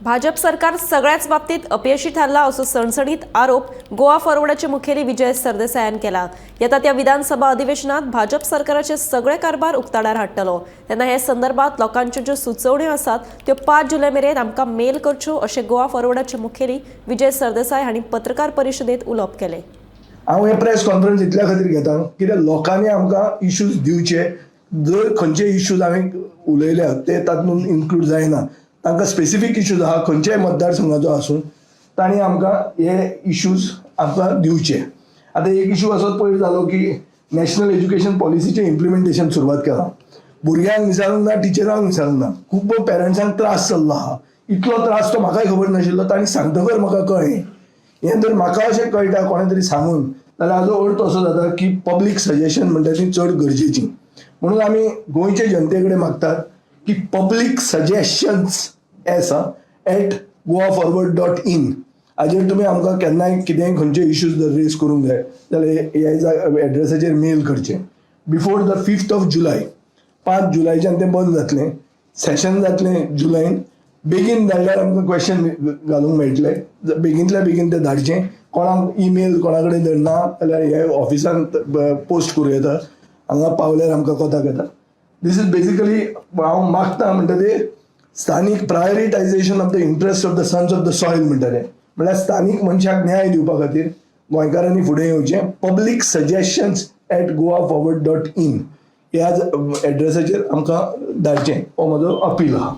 भाजप सरकार सगळ्याच बाबतीत अपयशी ठरला असो सणसणीत आरोप गोवा फॉरवर्डचे मुखेली विजय सरदेसाय यांनी केला। येता त्या विधानसभा अधिवेशनात भाजप सरकाराचे सगळे कारभार उक्ताडार हाडटलो तेन्ना हे संदर्भात लोकांच्यो ज्यो सुचोवण्यो आसात त्यो 5 जुलय मेरेन आमकां मेल करच्यो अशें गोवा फॉरवर्डचे मुखेली विजय सरदेसाय हांणी पत्रकार परिशदेंत उलोवप केलें। हांव हे प्रेस कॉन्फरन्स इतल्या खातीर घेता कित्याक लोकांनी आमकां इश्यूज दिवचे, जर खंयचे इश्यूज हांवें उलयल्या ते तातूंत इन्क्लूड जायना, तांकां स्पेसिफीक इश्यूज आहा खंयच्याय मतदारसंघाचो आसूं तांणी आमकां हे इश्यूज आमकां दिवचे। आतां एक इश्यू असोच पयर जालो की नॅशनल एज्युकेशन पॉलिसीचें इम्प्लिमेंटेशन सुरवात केलां, भुरग्यांक विचारूंक ना, टिचरांक विचारूंक ना, खूब पेरंट्सांक त्रास चल्लो आहा। इतलो त्रास तो म्हाकाय खबर नाशिल्लो, तांणी सांगतकर म्हाका कळ्ळें। हें जर म्हाका अशें कळटा कोणे तरी सांगून जाल्यार हाजो अर्थ असो जाता की पब्लीक सजेशन म्हणटा ती चड गरजेची। म्हणून आमी गोंयचे जनते कडेन मागतात की पब्लीक सजेशन्स @goaforward.in हाजेर तुमी आमकां केन्नाय कितेंय खंयचे इश्यूज जर रेज करूंक जाय जाल्यार ह्या एड्रेसाचेर मेल करचें बिफोर द 5th जुलय। 5 जुलयच्यान तें बंद जातलें, सेशन जातलें जुलयन। बेगीन धाडल्यार आमकां क्वेश्चन घालूंक मेळटले, बेगींतल्या बेगीन तें धाडचें। कोणाक ईमेल कोणा कडेन जर ना जाल्यार हे ऑफिसान पोस्ट करूं येता, हांगा पावल्यार आमकां कोताक येता। दीस इज बेसिकली हांव मागता म्हणटा तें स्थानीक prioritisation of the interest of the sons of the soil म्हणटा तें, म्हळ्यार स्थानीक मनशाक न्याय दिवपा खातीर गोंयकारांनी फुडें येवचें। पब्लीक सजेशन्स @goaforward.in ह्या एड्रेसाचेर आमकां धाडचें हो म्हजो अपील आहा।